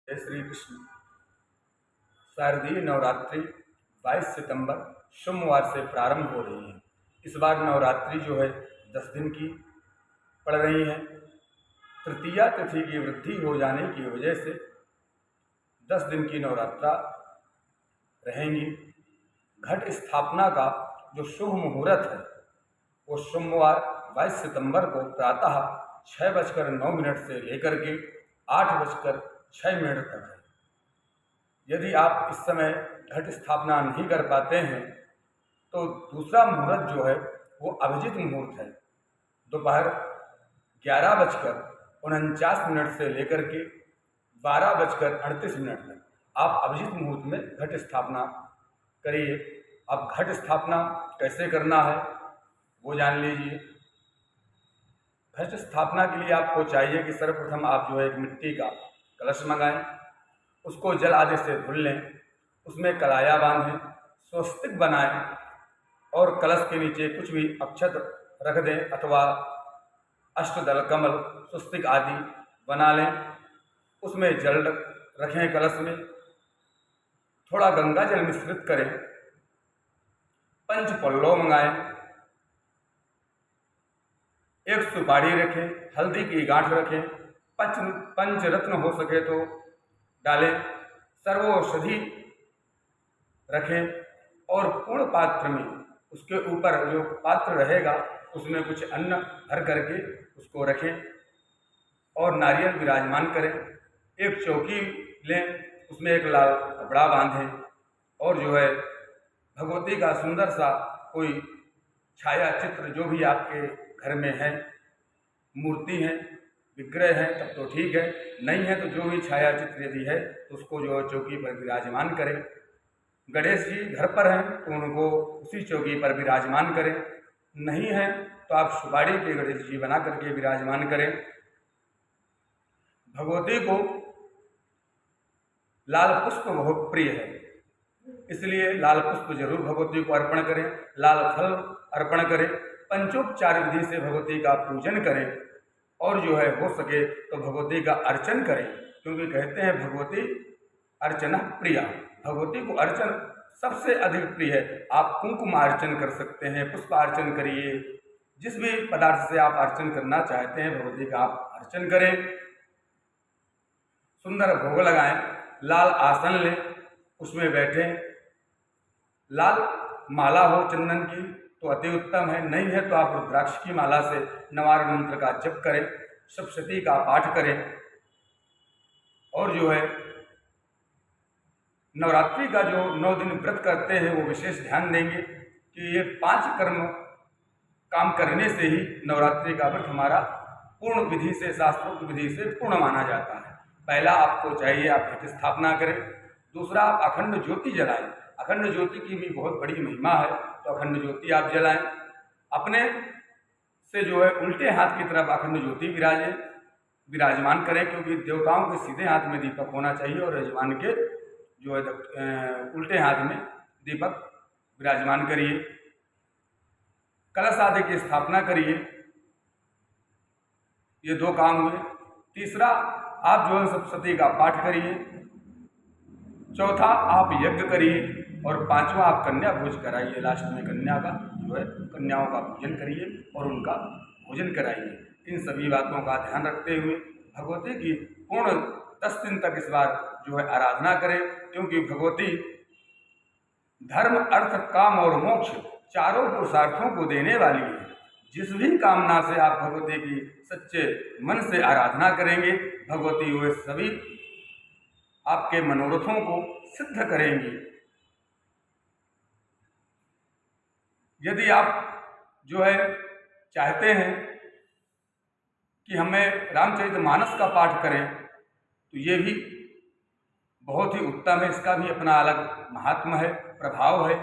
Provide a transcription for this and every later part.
जय श्री कृष्ण। शारदीय नवरात्रि 22 सितंबर सोमवार से प्रारंभ हो रही है। इस बार नवरात्रि जो है 10 दिन की पड़ रही है। तृतीया तिथि की वृद्धि हो जाने की वजह से 10 दिन की नवरात्रा रहेंगी। घट स्थापना का जो शुभ मुहूर्त है वो सोमवार 22 सितंबर को प्रातः 6:09 से लेकर के 8:06 तक है। यदि आप इस समय घट स्थापना नहीं कर पाते हैं तो दूसरा मुहूर्त जो है वो अभिजित मुहूर्त है। दोपहर 11:49 से लेकर के 12:38 तक आप अभिजित मुहूर्त में घट स्थापना करिए। अब घट स्थापना कैसे करना है वो जान लीजिए। घट स्थापना के लिए आपको चाहिए कि सर्वप्रथम आप जो है एक मिट्टी का कलश मंगाएं, उसको जल आदि से धुल लें, उसमें कलाया बांधें, स्वस्तिक बनाएं और कलश के नीचे कुछ भी अक्षत रख दें अथवा अष्टदल कमल स्वस्तिक आदि बना लें। उसमें जल रखें, कलश में थोड़ा गंगा जल मिश्रित करें, पंच पल्लव मंगाएं, एक सुपारी रखें, हल्दी की गांठ रखें, पंचरत्न हो सके तो डालें, सर्वौषधि रखें और पूर्ण पात्र में उसके ऊपर जो पात्र रहेगा उसमें कुछ अन्न भर करके उसको रखें और नारियल विराजमान करें। एक चौकी लें, उसमें एक लाल कपड़ा बांधें और जो है भगवती का सुंदर सा कोई छाया चित्र जो भी आपके घर में है, मूर्ति है, विग्रह है तब तो ठीक है, नहीं है तो जो भी छाया चित्र यदि है तो उसको जो है चौकी पर विराजमान करें। गणेश जी घर पर हैं तो उनको उसी चौकी पर विराजमान करें, नहीं है तो आप सुपारी के गणेश जी बना करके विराजमान करें। भगवती को लाल पुष्प बहुत प्रिय है, इसलिए लाल पुष्प जरूर भगवती को अर्पण करें, लाल फल अर्पण करें, पंचोपचार विधि से भगवती का पूजन करें और जो है हो सके तो भगवती का अर्चन करें, क्योंकि कहते हैं भगवती अर्चना प्रिया, भगवती को अर्चन सबसे अधिक प्रिय है। आप कुंकुमार्चन कर सकते हैं, पुष्पार्चन करिए, जिस भी पदार्थ से आप अर्चन करना चाहते हैं भगवती का आप अर्चन करें। सुंदर भोग लगाएं, लाल आसन लें, उसमें बैठें, लाल माला हो चंदन की तो अति उत्तम है, नहीं है तो आप रुद्राक्ष की माला से नवारण मंत्र का जप करें, सप्तशती का पाठ करें और जो है नवरात्रि का जो 9 दिन व्रत करते हैं वो विशेष ध्यान देंगे कि ये 5 कर्म काम करने से ही नवरात्रि का व्रत हमारा पूर्ण विधि से, शास्त्रोक्त विधि से पूर्ण माना जाता है। पहला आपको चाहिए आप घट स्थापना करें, दूसरा आप अखंड ज्योति जलाएं। अखंड ज्योति की भी बहुत बड़ी महिमा है तो अखंड ज्योति आप जलाएं। अपने से जो है उल्टे हाथ की तरफ अखंड ज्योति विराजमान करें, क्योंकि देवताओं के सीधे हाथ में दीपक होना चाहिए और यजमान के जो है उल्टे हाथ में दीपक विराजमान करिए। कलश आदि की स्थापना करिए, ये 2 काम हुए। तीसरा आप जो है सप्तशती का पाठ करिए, चौथा आप यज्ञ करिए और 5वां आप कन्या भोज कराइए। लास्ट में कन्या का जो है कन्याओं का पूजन करिए और उनका भोजन कराइए। इन सभी बातों का ध्यान रखते हुए भगवती की पूर्ण 10 दिन तक इस बार जो है आराधना करें, क्योंकि भगवती धर्म अर्थ काम और मोक्ष चारों पुरुषार्थों को देने वाली है। जिस भी कामना से आप भगवती की सच्चे मन से आराधना करेंगे भगवती वे सभी आपके मनोरथों को सिद्ध करेंगी। यदि आप जो है चाहते हैं कि हमें रामचरितमानस का पाठ करें तो ये भी बहुत ही उत्तम है, इसका भी अपना अलग महात्मा है, प्रभाव है।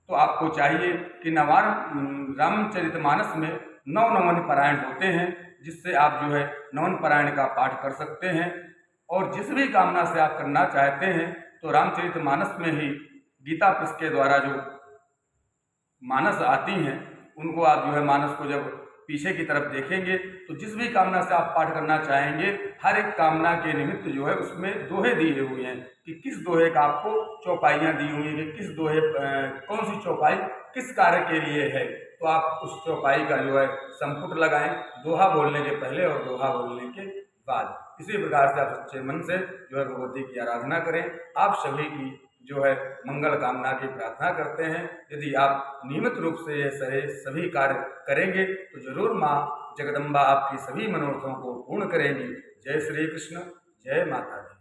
तो आपको चाहिए कि रामचरितमानस में 9 नवन पारायण होते हैं, जिससे आप जो है नवन पारायण का पाठ कर सकते हैं और जिस भी कामना से आप करना चाहते हैं तो रामचरितमानस में ही गीता प्रेस के द्वारा जो मानस आती हैं उनको आप जो है मानस को जब पीछे की तरफ देखेंगे तो जिस भी कामना से आप पाठ करना चाहेंगे, हर एक कामना के निमित्त जो है उसमें दोहे दिए हुए हैं कि किस दोहे का आपको चौपाइयाँ दी हुई हैं कि किस दोहे कौन सी चौपाई किस कार्य के लिए है। तो आप उस चौपाई का जो है संपुट लगाएं, दोहा बोलने के पहले और दोहा बोलने के बाद। इसी प्रकार से आप सच्चे मन से जो है भगवती की आराधना करें। आप सभी की जो है मंगल कामना की प्रार्थना करते हैं। यदि आप नियमित रूप से ये सभी कार्य करेंगे तो जरूर माँ जगदम्बा आपकी सभी मनोरथों को पूर्ण करेंगी। जय श्री कृष्ण, जय माता दी।